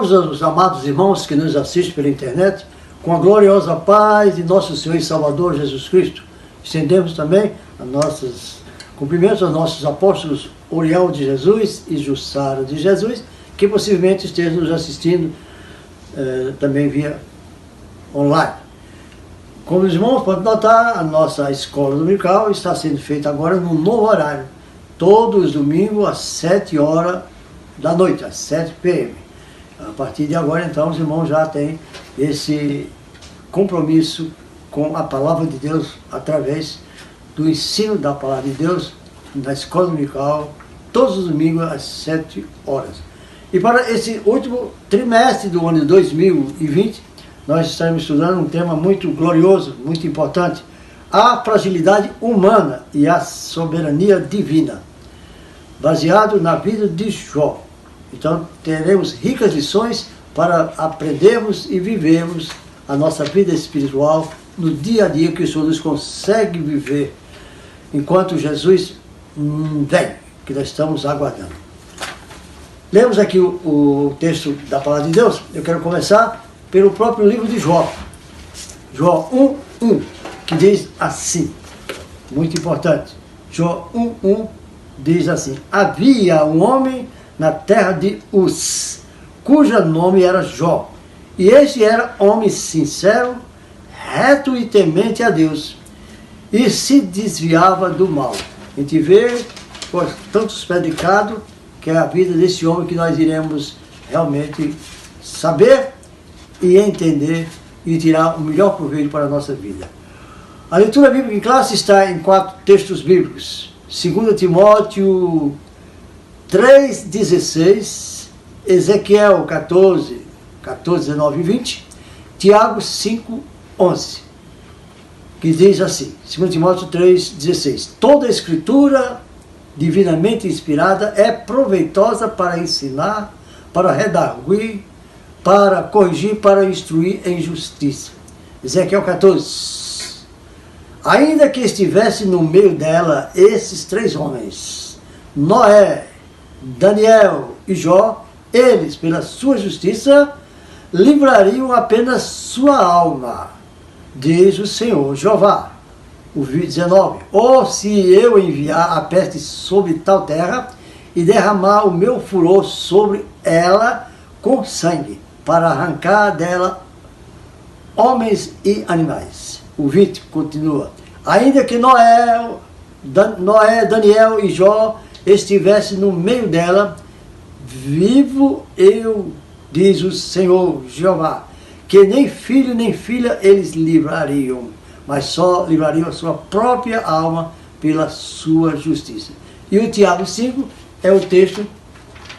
todos os amados irmãos que nos assistem pela internet, com a gloriosa paz de nosso Senhor e Salvador Jesus Cristo. Estendemos também cumprimentos aos nossos apóstolos Oriel de Jesus e Jussara de Jesus, que possivelmente estejam nos assistindo também via online. Como os irmãos podem notar, a nossa escola dominical está sendo feita agora num novo horário, todos os domingos às 7 horas da noite, às 7 p.m. A partir de agora, então, os irmãos já têm esse compromisso com a Palavra de Deus através do ensino da Palavra de Deus na escola dominical, todos os domingos às 7 horas. E para esse último trimestre do ano de 2020, nós estaremos estudando um tema muito glorioso, muito importante: a fragilidade humana e a soberania divina, baseado na vida de Jó. Então teremos ricas lições para aprendermos e vivermos a nossa vida espiritual no dia a dia que o Senhor nos consegue viver, enquanto Jesus vem, que nós estamos aguardando. Lemos aqui o texto da Palavra de Deus. Eu quero começar pelo próprio livro de Jó. Jó 1:1, que diz assim, muito importante. Jó 1:1 diz assim: havia um homem na terra de Uz, cujo nome era Jó, e este era homem sincero, reto e temente a Deus, e se desviava do mal. A gente vê, por tantos predicados, que é a vida desse homem que nós iremos realmente saber e entender e tirar o melhor proveito para a nossa vida. A leitura bíblica em classe está em 4 textos bíblicos: 2 Timóteo 3:16, Ezequiel 14, 19 e 20, Tiago 5:11, que diz assim, 2 Timóteo 3:16, toda a escritura divinamente inspirada é proveitosa para ensinar, para redarguir, para corrigir, para instruir em justiça. Ezequiel 14, ainda que estivesse no meio dela esses 3 homens, Noé, Daniel e Jó, eles, pela sua justiça, livrariam apenas sua alma, diz o Senhor Jeová. O 19, ou se eu enviar a peste sobre tal terra e derramar o meu furor sobre ela com sangue, para arrancar dela homens e animais. O 20 continua, ainda que Noé, Daniel e Jó estivesse no meio dela, vivo eu, diz o Senhor Jeová, que nem filho nem filha eles livrariam, mas só livrariam a sua própria alma pela sua justiça. E o Tiago 5 é o texto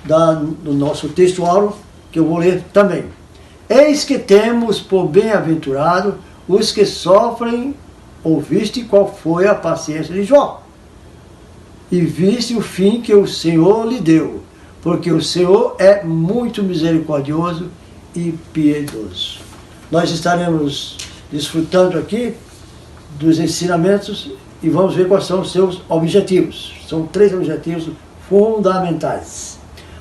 do nosso texto áureo, que eu vou ler também. Eis que temos por bem-aventurado os que sofrem, ouviste qual foi a paciência de Jó, e viste o fim que o Senhor lhe deu, porque o Senhor é muito misericordioso e piedoso. Nós estaremos desfrutando aqui dos ensinamentos e vamos ver quais são os seus objetivos. São 3 objetivos fundamentais.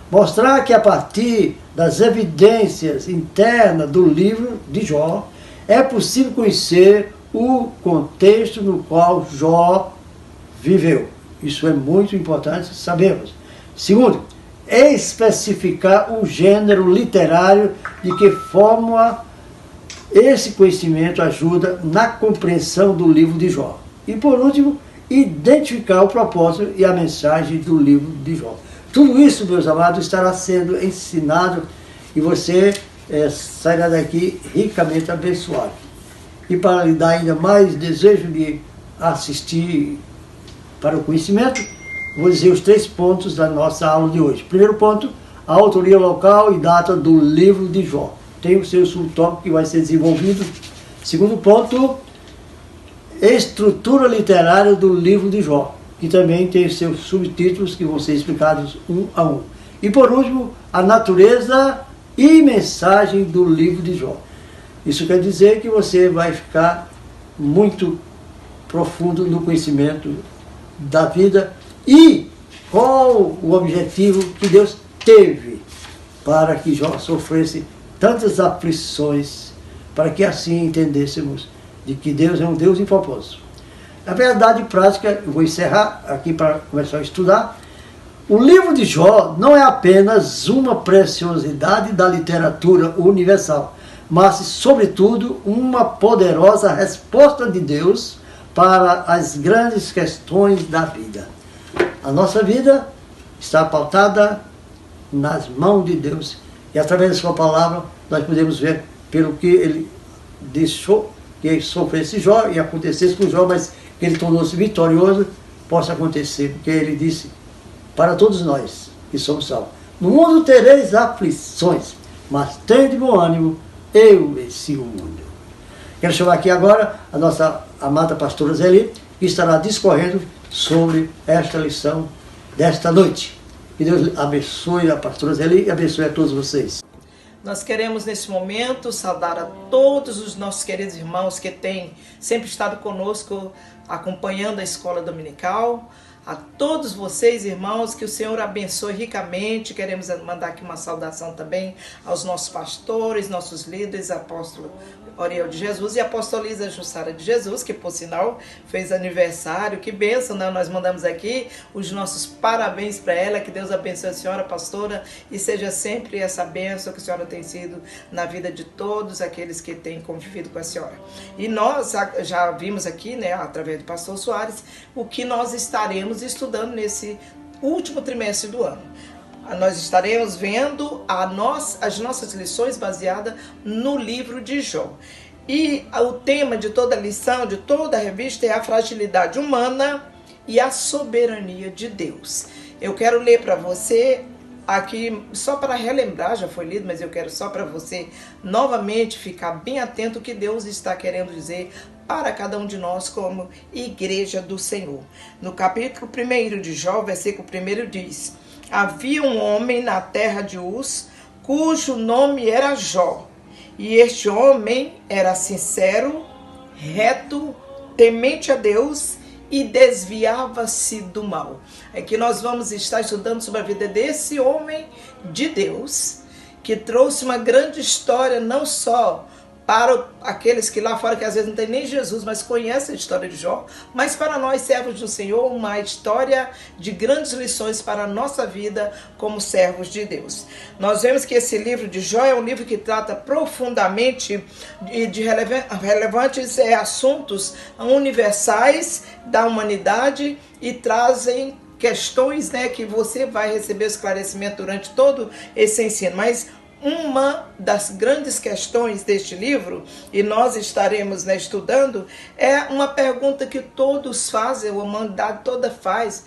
Mostrar que a partir das evidências internas do livro de Jó, é possível conhecer o contexto no qual Jó viveu. Isso é muito importante sabermos. Segundo, especificar o gênero literário de que forma esse conhecimento ajuda na compreensão do livro de Jó. E por último, identificar o propósito e a mensagem do livro de Jó. Tudo isso, meus amados, estará sendo ensinado e você sairá daqui ricamente abençoado. E para lhe dar ainda mais desejo de assistir para o conhecimento, vou dizer os 3 pontos da nossa aula de hoje. Primeiro ponto, a autoria local e data do livro de Jó. Tem o seu subtópico que vai ser desenvolvido. Segundo ponto, estrutura literária do livro de Jó, que também tem seus subtítulos que vão ser explicados um a um. E por último, a natureza e mensagem do livro de Jó. Isso quer dizer que você vai ficar muito profundo no conhecimento da vida e qual o objetivo que Deus teve para que Jó sofresse tantas aflições, para que assim entendêssemos de que Deus é um Deus em propósito. Na verdade prática, eu vou encerrar aqui para começar a estudar. O livro de Jó não é apenas uma preciosidade da literatura universal, mas, sobretudo, uma poderosa resposta de Deus para as grandes questões da vida. A nossa vida está pautada nas mãos de Deus e, através da sua palavra, nós podemos ver pelo que ele deixou que sofresse Jó e acontecesse com Jó, mas que ele tornou-se vitorioso, possa acontecer, porque ele disse para todos nós que somos salvos: no mundo tereis aflições, mas tende bom ânimo, eu venci o mundo. Quero chamar aqui agora a nossa amada pastora Zeli, que estará discorrendo sobre esta lição desta noite. Que Deus abençoe a pastora Zeli e abençoe a todos vocês. Nós queremos nesse momento saudar a todos os nossos queridos irmãos que têm sempre estado conosco acompanhando a escola dominical. A todos vocês, irmãos, que o Senhor abençoe ricamente. Queremos mandar aqui uma saudação também aos nossos pastores, nossos líderes, apóstolo Oriel de Jesus e a apostolisa Jussara de Jesus, que por sinal fez aniversário. Que bênção, né? Nós mandamos aqui os nossos parabéns para ela. Que Deus abençoe a senhora, pastora, e seja sempre essa bênção que a senhora tem sido na vida de todos aqueles que têm convivido com a senhora. E nós já vimos aqui, né, através do pastor Soares, o que nós estaremos estudando nesse último trimestre do ano. Nós estaremos vendo as nossas lições baseadas no livro de Jó. E o tema de toda a lição, de toda a revista, é a fragilidade humana e a soberania de Deus. Eu quero ler para você aqui, só para relembrar, já foi lido, mas eu quero só para você novamente ficar bem atento ao que Deus está querendo dizer para cada um de nós como igreja do Senhor. No capítulo 1 de Jó, versículo 1 diz: havia um homem na terra de Uz, cujo nome era Jó, e este homem era sincero, reto, temente a Deus e desviava-se do mal. Aqui nós vamos estar estudando sobre a vida desse homem de Deus, que trouxe uma grande história, não só para aqueles que lá fora, que às vezes não tem nem Jesus, mas conhecem a história de Jó, mas para nós, servos do Senhor, uma história de grandes lições para a nossa vida como servos de Deus. Nós vemos que esse livro de Jó é um livro que trata profundamente de relevantes assuntos universais da humanidade e trazem questões, né, que você vai receber esclarecimento durante todo esse ensino. Mas uma das grandes questões deste livro, e nós estaremos, né, estudando, é uma pergunta que todos fazem, a humanidade toda faz.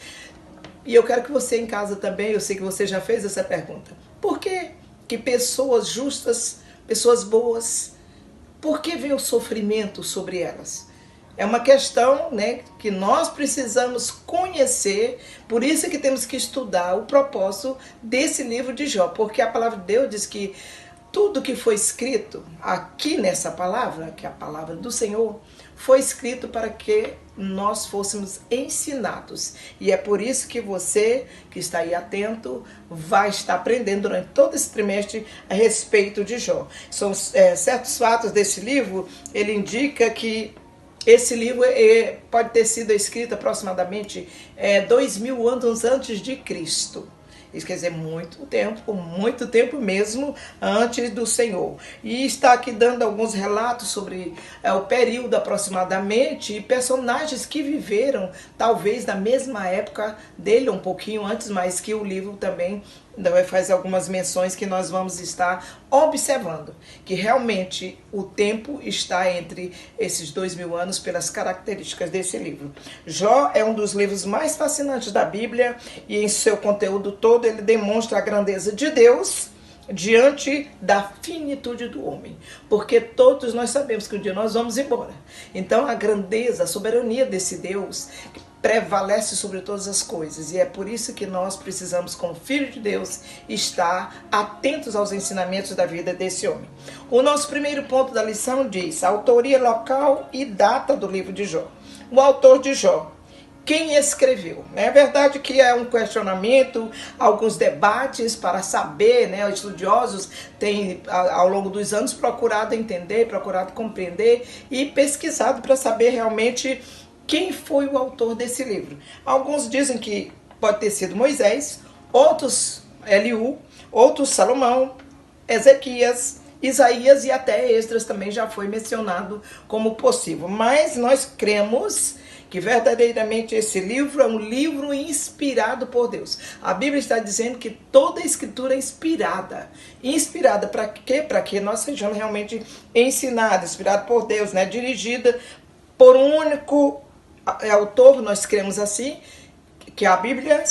E eu quero que você em casa também, eu sei que você já fez essa pergunta. Por que que pessoas justas, pessoas boas, por que vem o sofrimento sobre elas? É uma questão, né, que nós precisamos conhecer, por isso que temos que estudar o propósito desse livro de Jó, porque a palavra de Deus diz que tudo que foi escrito aqui nessa palavra, que é a palavra do Senhor, foi escrito para que nós fôssemos ensinados. E é por isso que você, que está aí atento, vai estar aprendendo durante todo esse trimestre a respeito de Jó. São certos fatos desse livro, ele indica que esse livro pode ter sido escrito aproximadamente 2000 anos antes de Cristo. Isso quer dizer muito tempo mesmo antes do Senhor. E está aqui dando alguns relatos sobre o período aproximadamente e personagens que viveram talvez na mesma época dele, um pouquinho antes, mas que o livro também faz algumas menções que nós vamos estar observando, que realmente o tempo está entre esses 2000 anos pelas características desse livro. Jó é um dos livros mais fascinantes da Bíblia e em seu conteúdo todo ele demonstra a grandeza de Deus diante da finitude do homem, porque todos nós sabemos que um dia nós vamos embora. Então a grandeza, a soberania desse Deus prevalece sobre todas as coisas, e é por isso que nós precisamos, como filho de Deus, estar atentos aos ensinamentos da vida desse homem. O nosso primeiro ponto da lição diz: autoria, local e data do livro de Jó. O autor de Jó quem escreveu. É verdade que é um questionamento, alguns debates para saber, né? Os estudiosos têm, ao longo dos anos, procurado entender, procurado compreender e pesquisado para saber realmente quem foi o autor desse livro. Alguns dizem que pode ter sido Moisés, outros Eliú, outros Salomão, Ezequias, Isaías e até Esdras também já foi mencionado como possível. Mas nós cremos que verdadeiramente esse livro é um livro inspirado por Deus. A Bíblia está dizendo que toda a escritura é inspirada. Inspirada para quê? Para que nós sejamos realmente ensinados, inspirado por Deus, né? Dirigida por um único autor, nós cremos assim, que a Bíblia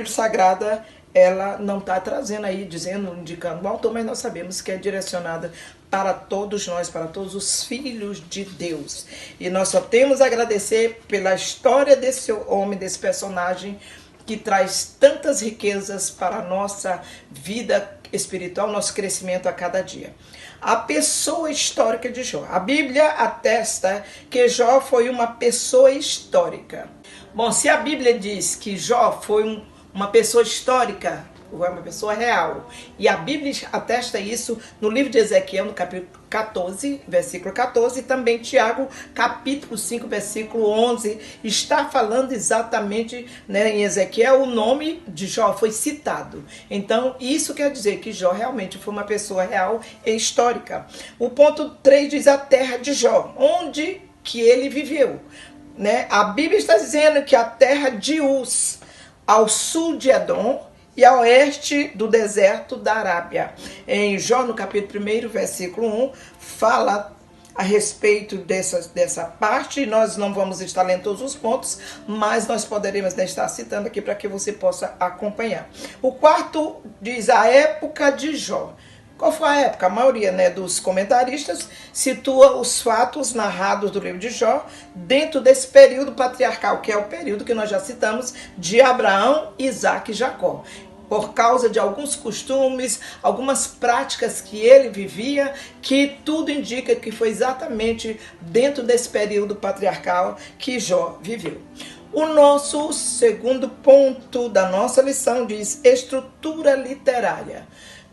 Sagrada, ela não está trazendo aí, dizendo, indicando o autor, mas nós sabemos que é direcionada para todos nós, para todos os filhos de Deus. E nós só temos a agradecer pela história desse homem, desse personagem, que traz tantas riquezas para a nossa vida espiritual, nosso crescimento a cada dia. A pessoa histórica de Jó. A Bíblia atesta que Jó foi uma pessoa histórica. Bom, se a Bíblia diz que Jó foi uma pessoa histórica, uma pessoa real, e a Bíblia atesta isso no livro de Ezequiel, no capítulo 14, versículo 14, e também Tiago, capítulo 5, versículo 11, está falando exatamente, né, em Ezequiel, o nome de Jó foi citado. Então, isso quer dizer que Jó realmente foi uma pessoa real e histórica. O ponto 3 diz a terra de Jó, onde que ele viveu, né? A Bíblia está dizendo que a terra de Uz, ao sul de Edom e a oeste do deserto da Arábia. Em Jó, no capítulo 1, versículo 1, fala a respeito dessa parte. Nós não vamos estar lendo todos os pontos, mas nós poderemos estar citando aqui para que você possa acompanhar. O quarto diz a época de Jó. Qual foi a época? A maioria, né, dos comentaristas situa os fatos narrados do livro de Jó dentro desse período patriarcal, que é o período que nós já citamos, de Abraão, Isaque e Jacó. Por causa de alguns costumes, algumas práticas que ele vivia, que tudo indica que foi exatamente dentro desse período patriarcal que Jó viveu. O nosso segundo ponto da nossa lição diz estrutura literária.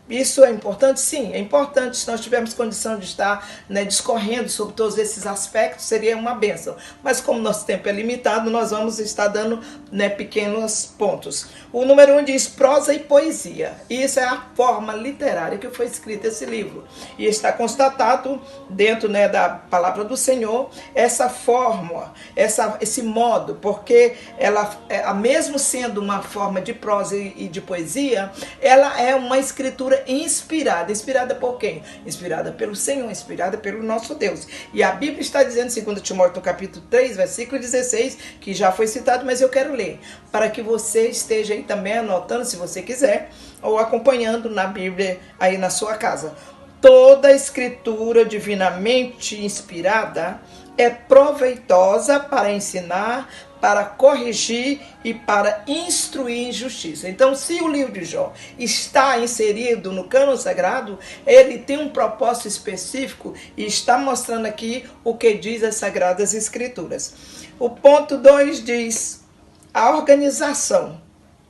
Isso é importante? Sim, é importante. Se nós tivermos condição de estar, né, discorrendo sobre todos esses aspectos, seria uma bênção. Mas como nosso tempo é limitado, nós vamos estar dando, né, pequenos pontos. O número 1 diz prosa e poesia. E isso é a forma literária que foi escrito esse livro. E está constatado dentro, né, da palavra do Senhor essa forma, esse modo, porque ela, mesmo sendo uma forma de prosa e de poesia, ela é uma escritura inspirada. Inspirada por quem? Inspirada pelo Senhor, inspirada pelo nosso Deus. E a Bíblia está dizendo, segundo Timóteo, no capítulo 3, versículo 16, que já foi citado, mas eu quero ler, para que você esteja aí também anotando, se você quiser, ou acompanhando na Bíblia aí na sua casa. Toda escritura divinamente inspirada é proveitosa para ensinar, para corrigir e para instruir em justiça. Então, se o livro de Jó está inserido no cânon sagrado, ele tem um propósito específico e está mostrando aqui o que diz as Sagradas Escrituras. O ponto 2 diz a organização.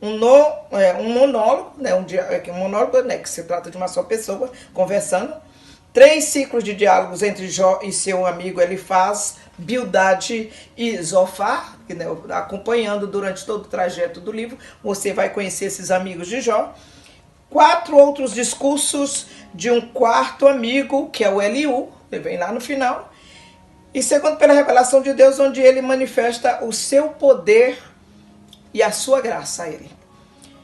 Um monólogo, né, que se trata de uma só pessoa conversando. 3 ciclos de diálogos entre Jó e seu amigo Elifaz, Bildade e Zofar, que, né, acompanhando durante todo o trajeto do livro, você vai conhecer esses amigos de Jó. 4 outros discursos de um quarto amigo, que é o Eliú, ele vem lá no final. E segundo, pela revelação de Deus, onde ele manifesta o seu poder e a sua graça a ele.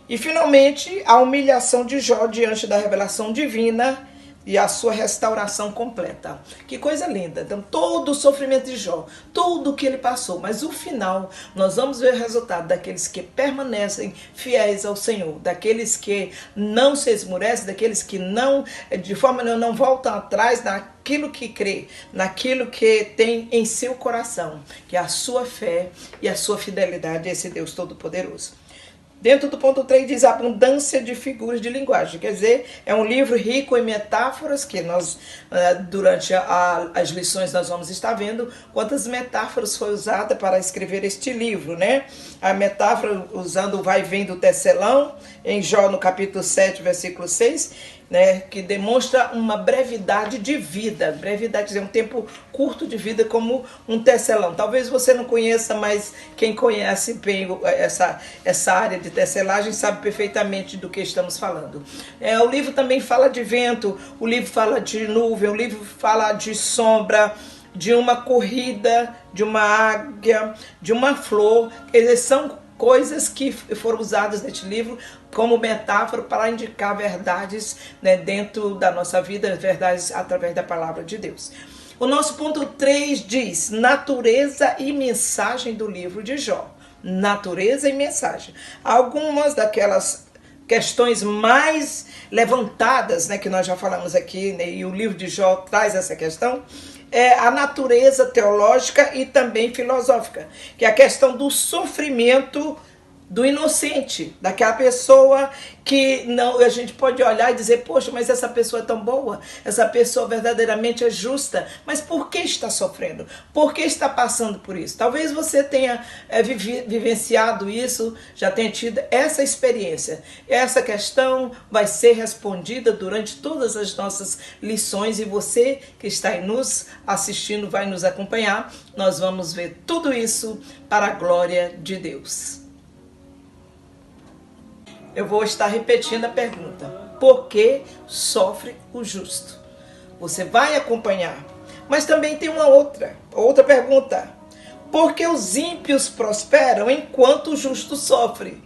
E finalmente, a humilhação de Jó diante da revelação divina e a sua restauração completa. Que coisa linda. Então, todo o sofrimento de Jó, tudo o que ele passou, mas o final, nós vamos ver o resultado daqueles que permanecem fiéis ao Senhor, daqueles que não se esmurecem, daqueles que não, de forma não voltam atrás naquilo que crê, naquilo que tem em seu coração, que é a sua fé e a sua fidelidade a esse Deus Todo-Poderoso. Dentro do ponto 3 diz abundância de figuras de linguagem. Quer dizer, é um livro rico em metáforas, que nós, durante as lições, nós vamos estar vendo quantas metáforas foi usada para escrever este livro, né? A metáfora usando o vai e vem do tecelão, em Jó, no capítulo 7, versículo 6, né, que demonstra uma brevidade de vida. Brevidade, quer dizer, um tempo curto de vida como um tecelão. Talvez você não conheça, mas quem conhece bem essa área de tecelagem sabe perfeitamente do que estamos falando. O livro também fala de vento, o livro fala de nuvem, o livro fala de sombra, de uma corrida, de uma águia, de uma flor. Quer dizer, são coisas que foram usadas neste livro como metáfora para indicar verdades, né, dentro da nossa vida, verdades através da palavra de Deus. O nosso ponto 3 diz natureza e mensagem do livro de Jó. Natureza e mensagem. Algumas daquelas questões mais levantadas, né, que nós já falamos aqui, né, e o livro de Jó traz essa questão, é a natureza teológica e também filosófica, que é a questão do sofrimento do inocente, daquela pessoa que não, a gente pode olhar e dizer, poxa, mas essa pessoa é tão boa, essa pessoa verdadeiramente é justa, mas por que está sofrendo? Por que está passando por isso? Talvez você tenha vivenciado isso, já tenha tido essa experiência. Essa questão vai ser respondida durante todas as nossas lições e você que está aí nos assistindo vai nos acompanhar. Nós vamos ver tudo isso para a glória de Deus. Eu vou estar repetindo a pergunta. Por que sofre o justo? Você vai acompanhar. Mas também tem uma outra pergunta. Por que os ímpios prosperam enquanto o justo sofre?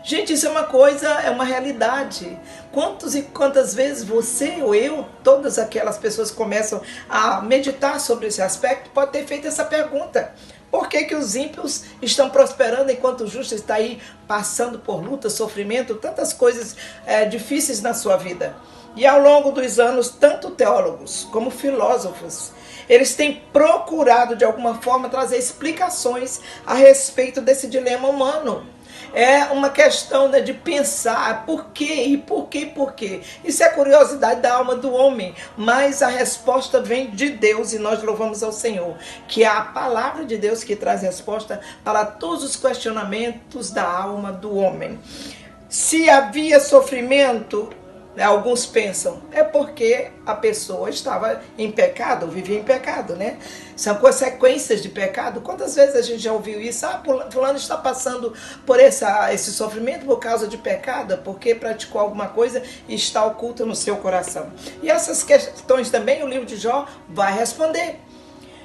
Gente, isso é uma coisa, é uma realidade. Quantas e quantas vezes você ou eu, todas aquelas pessoas que começam a meditar sobre esse aspecto, pode ter feito essa pergunta. Por que os ímpios estão prosperando enquanto o justo está aí passando por luta, sofrimento, tantas coisas difíceis na sua vida? E ao longo dos anos, tanto teólogos como filósofos, eles têm procurado de alguma forma trazer explicações a respeito desse dilema humano. É uma questão, né, de pensar por quê. Isso é a curiosidade da alma do homem, mas a resposta vem de Deus e nós louvamos ao Senhor, que é a palavra de Deus que traz resposta para todos os questionamentos da alma do homem. Se havia sofrimento, alguns pensam, é porque a pessoa estava em pecado, vivia em pecado, né? São consequências de pecado. Quantas vezes a gente já ouviu isso? Fulano está passando por esse sofrimento por causa de pecado, porque praticou alguma coisa e está oculta no seu coração. E essas questões também o livro de Jó vai responder.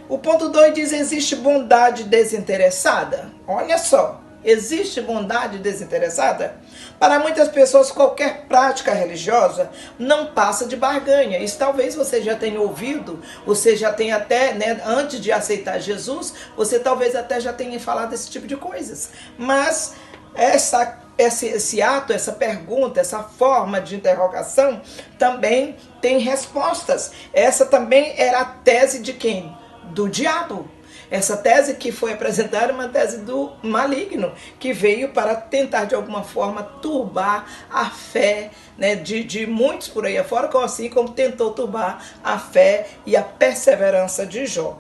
O ponto 2 diz, existe bondade desinteressada? Olha só. Existe bondade desinteressada? Para muitas pessoas, qualquer prática religiosa não passa de barganha. Isso talvez você já tenha ouvido, você já tenha até, né, antes de aceitar Jesus, você talvez até já tenha falado esse tipo de coisas. Mas esse ato, essa pergunta, essa forma de interrogação também tem respostas. Essa também era a tese de quem? Do diabo. Essa tese que foi apresentada é uma tese do maligno, que veio para tentar de alguma forma turbar a fé, né, de muitos por aí afora, assim como tentou turbar a fé e a perseverança de Jó.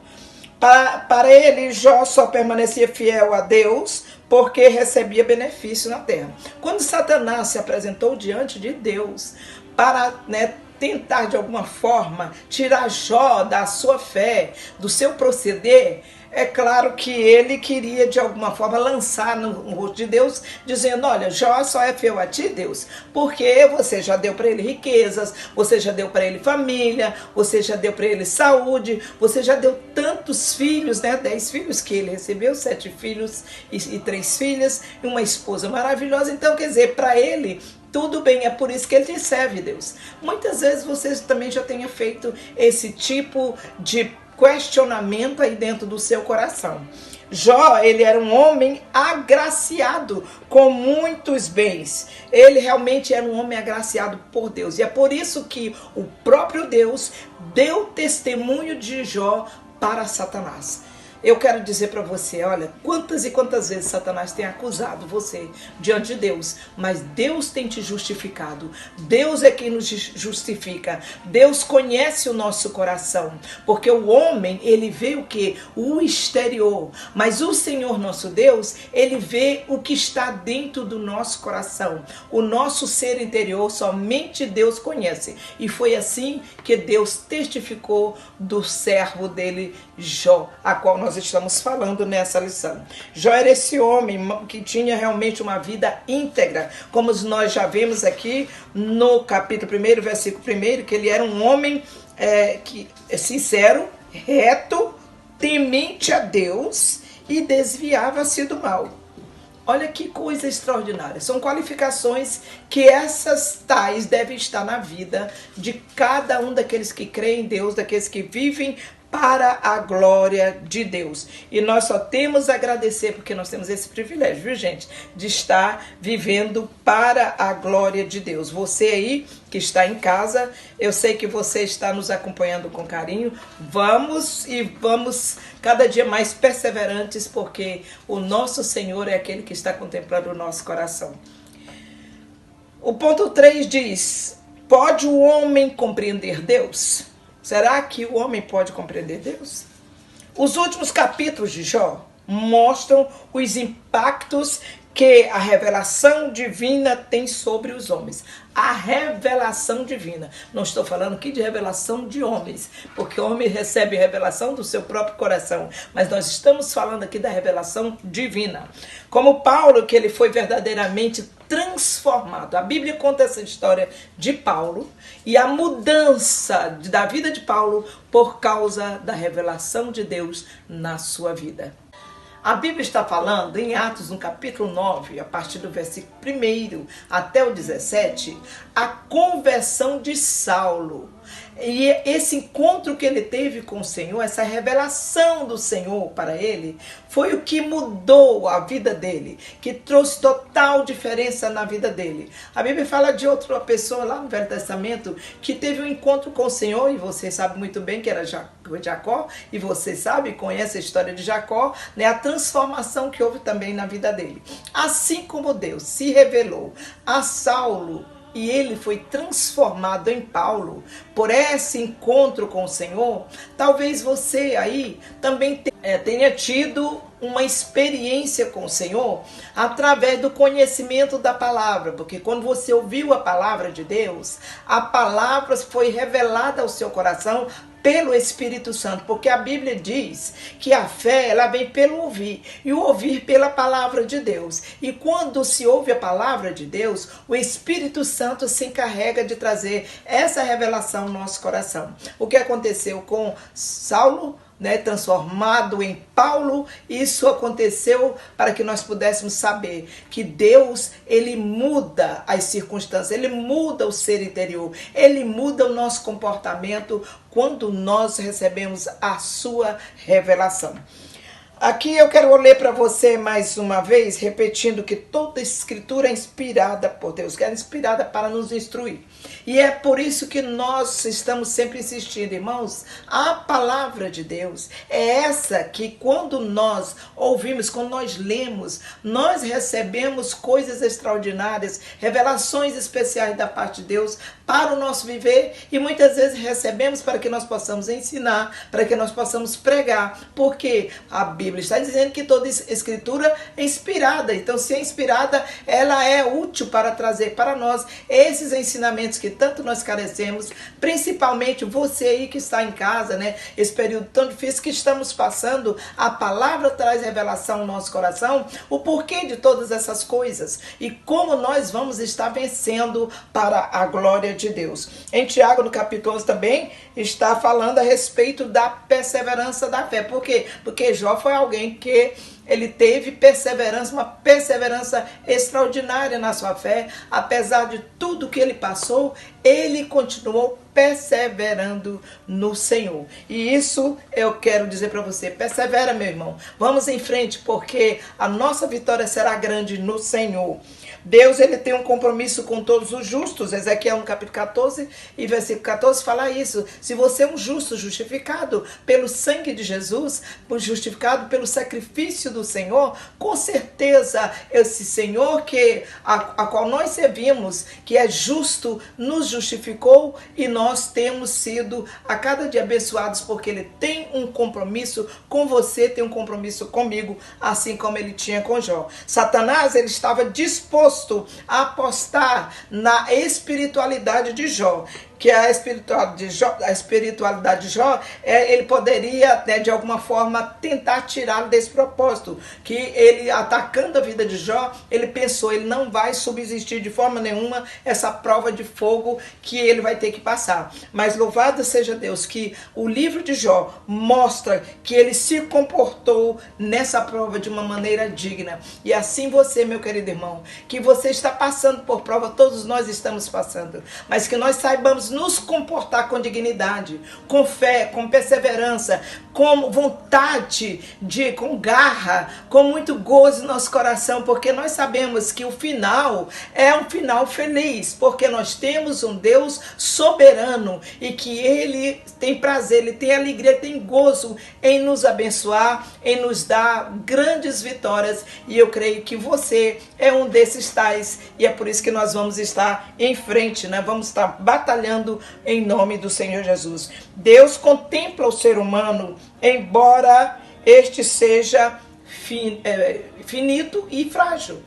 Para ele, Jó só permanecia fiel a Deus porque recebia benefício na terra. Quando Satanás se apresentou diante de Deus para, né, tentar de alguma forma tirar Jó da sua fé, do seu proceder, é claro que ele queria de alguma forma lançar no rosto de Deus, dizendo, olha, Jó só é fiel a ti, Deus, porque você já deu para ele riquezas, você já deu para ele família, você já deu para ele saúde, você já deu tantos filhos, né, 10 filhos que ele recebeu, 7 filhos e 3 filhas, e uma esposa maravilhosa. Então, quer dizer, para ele tudo bem, é por isso que ele te serve, Deus. Muitas vezes você também já tenha feito esse tipo de questionamento aí dentro do seu coração. Jó, ele era um homem agraciado com muitos bens. Ele realmente era um homem agraciado por Deus. E é por isso que o próprio Deus deu testemunho de Jó para Satanás. Eu quero dizer para você, olha, quantas e quantas vezes Satanás tem acusado você diante de Deus, mas Deus tem te justificado. Deus é quem nos justifica. Deus conhece o nosso coração, porque o homem, ele vê o que? O exterior, mas o Senhor nosso Deus, ele vê o que está dentro do nosso coração. O nosso ser interior, somente Deus conhece. E foi assim que Deus testificou do servo dele, Jó, a qual nós estamos falando nessa lição. Jó era esse homem que tinha realmente uma vida íntegra, como nós já vemos aqui no capítulo 1, versículo 1, que ele era um homem que é sincero, reto, temente a Deus e desviava-se do mal. Olha que coisa extraordinária. São qualificações que essas tais devem estar na vida de cada um daqueles que creem em Deus, daqueles que vivem para a glória de Deus. E nós só temos a agradecer porque nós temos esse privilégio, viu, gente? De estar vivendo para a glória de Deus. Você aí que está em casa, eu sei que você está nos acompanhando com carinho. Vamos cada dia mais perseverantes, porque o nosso Senhor é aquele que está contemplando o nosso coração. O ponto 3 diz: pode o homem compreender Deus? Será que o homem pode compreender Deus? Os últimos capítulos de Jó mostram os impactos que a revelação divina tem sobre os homens. A revelação divina. Não estou falando aqui de revelação de homens, porque o homem recebe revelação do seu próprio coração. Mas nós estamos falando aqui da revelação divina. Como Paulo, que ele foi verdadeiramente transformado. A Bíblia conta essa história de Paulo e a mudança da vida de Paulo por causa da revelação de Deus na sua vida. A Bíblia está falando em Atos, no capítulo 9, a partir do versículo 1 até o 17, a conversão de Saulo. E esse encontro que ele teve com o Senhor, essa revelação do Senhor para ele, foi o que mudou a vida dele, que trouxe total diferença na vida dele. A Bíblia fala de outra pessoa lá no Velho Testamento que teve um encontro com o Senhor, e você sabe muito bem que era Jacó, e você sabe, conhece a história de Jacó, né, a transformação que houve também na vida dele. Assim como Deus se revelou a Saulo, e ele foi transformado em Paulo por esse encontro com o Senhor, talvez você aí também tenha tido uma experiência com o Senhor através do conhecimento da palavra, porque quando você ouviu a palavra de Deus, a palavra foi revelada ao seu coração pelo Espírito Santo, porque a Bíblia diz que a fé, ela vem pelo ouvir, e o ouvir pela palavra de Deus. E quando se ouve a palavra de Deus, o Espírito Santo se encarrega de trazer essa revelação ao nosso coração. O que aconteceu com Saulo, né, transformado em Paulo, isso aconteceu para que nós pudéssemos saber que Deus, ele muda as circunstâncias, ele muda o ser interior, ele muda o nosso comportamento quando nós recebemos a sua revelação. Aqui eu quero ler para você mais uma vez, repetindo que toda escritura é inspirada por Deus, que é inspirada para nos instruir. E é por isso que nós estamos sempre insistindo, irmãos, a palavra de Deus é essa que quando nós ouvimos, quando nós lemos, nós recebemos coisas extraordinárias, revelações especiais da parte de Deus para o nosso viver, e muitas vezes recebemos para que nós possamos ensinar, para que nós possamos pregar, porque a Bíblia está dizendo que toda escritura é inspirada. Então, se é inspirada, ela é útil para trazer para nós esses ensinamentos que tanto nós carecemos, principalmente você aí que está em casa, né? Esse período tão difícil que estamos passando, a palavra traz revelação ao nosso coração, o porquê de todas essas coisas e como nós vamos estar vencendo para a glória de Deus. Em Tiago, no capítulo 11 também, está falando a respeito da perseverança da fé. Por quê? Porque Jó foi alguém que ele teve perseverança, uma perseverança extraordinária na sua fé. Apesar de tudo que ele passou, ele continuou perseverando no Senhor. E isso eu quero dizer para você, persevera, meu irmão. Vamos em frente, porque a nossa vitória será grande no Senhor. Deus, ele tem um compromisso com todos os justos. Ezequiel no capítulo 14 e versículo 14 fala isso. Se você é um justo, justificado pelo sangue de Jesus, justificado pelo sacrifício do Senhor, com certeza esse Senhor a qual nós servimos, que é justo, nos justificou, e nós temos sido a cada dia abençoados, porque ele tem um compromisso com você, tem um compromisso comigo, assim como ele tinha com Jó. Satanás, ele estava disposto a apostar na espiritualidade de Jó, que a espiritualidade de Jó, ele poderia, né, de alguma forma, tentar tirá-lo desse propósito, que ele, atacando a vida de Jó, ele pensou, ele não vai subsistir de forma nenhuma essa prova de fogo que ele vai ter que passar. Mas louvado seja Deus, que o livro de Jó mostra que ele se comportou nessa prova de uma maneira digna. E assim você, meu querido irmão, que você está passando por prova, todos nós estamos passando, mas que nós saibamos nos comportar com dignidade, com fé, com perseverança, com vontade, com garra, com muito gozo no nosso coração, porque nós sabemos que o final é um final feliz, porque nós temos um Deus soberano e que ele tem prazer, ele tem alegria, ele tem gozo em nos abençoar, em nos dar grandes vitórias, e eu creio que você é um desses tais, e é por isso que nós vamos estar em frente, né? Vamos estar batalhando em nome do Senhor Jesus. Deus contempla o ser humano, embora este seja finito e frágil.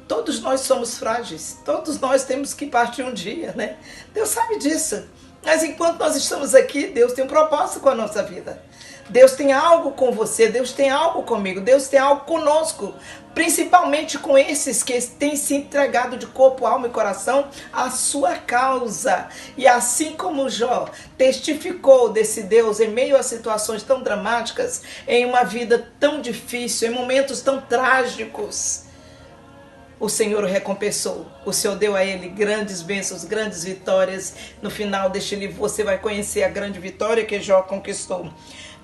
Todos nós somos frágeis, todos nós temos que partir um dia, né? Deus sabe disso. Mas enquanto nós estamos aqui, Deus tem um propósito com a nossa vida. Deus tem algo com você, Deus tem algo comigo, Deus tem algo conosco, principalmente com esses que têm se entregado de corpo, alma e coração à sua causa. E assim como Jó testificou desse Deus em meio a situações tão dramáticas, em uma vida tão difícil, em momentos tão trágicos, o Senhor o recompensou. O Senhor deu a ele grandes bênçãos, grandes vitórias. No final deste livro você vai conhecer a grande vitória que Jó conquistou.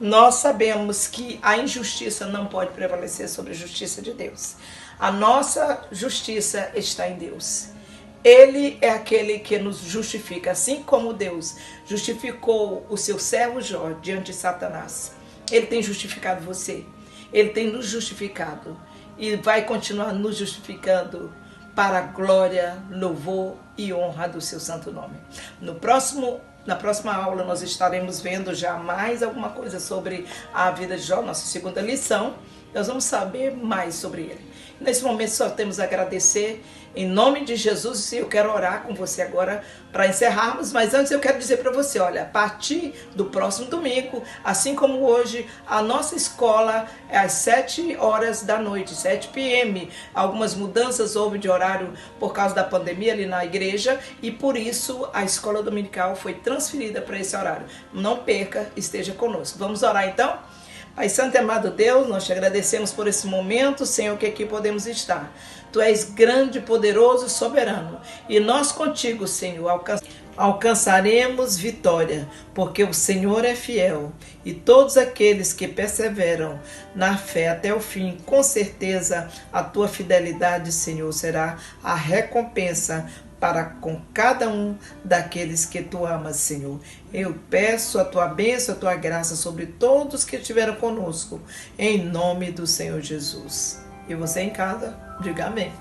Nós sabemos que a injustiça não pode prevalecer sobre a justiça de Deus. A nossa justiça está em Deus. Ele é aquele que nos justifica, assim como Deus justificou o seu servo Jó diante de Satanás. Ele tem justificado você. Ele tem nos justificado e vai continuar nos justificando para a glória, louvor e honra do seu santo nome. Na próxima aula nós estaremos vendo já mais alguma coisa sobre a vida de Jó, nossa segunda lição. Nós vamos saber mais sobre ele. Nesse momento só temos a agradecer em nome de Jesus, e eu quero orar com você agora para encerrarmos, mas antes eu quero dizer para você, olha, a partir do próximo domingo, assim como hoje, a nossa escola é às 7 horas da noite, 7 p.m. Algumas mudanças houve de horário por causa da pandemia ali na igreja, e por isso a escola dominical foi transferida para esse horário. Não perca, esteja conosco. Vamos orar então? Pai santo e amado Deus, nós te agradecemos por esse momento, Senhor, que aqui podemos estar. Tu és grande, poderoso e soberano, e nós contigo, Senhor, alcançaremos vitória, porque o Senhor é fiel, e todos aqueles que perseveram na fé até o fim, com certeza a tua fidelidade, Senhor, será a recompensa para com cada um daqueles que tu amas, Senhor. Eu peço a tua bênção, a tua graça sobre todos que estiveram conosco, em nome do Senhor Jesus. E você em casa, diga amém.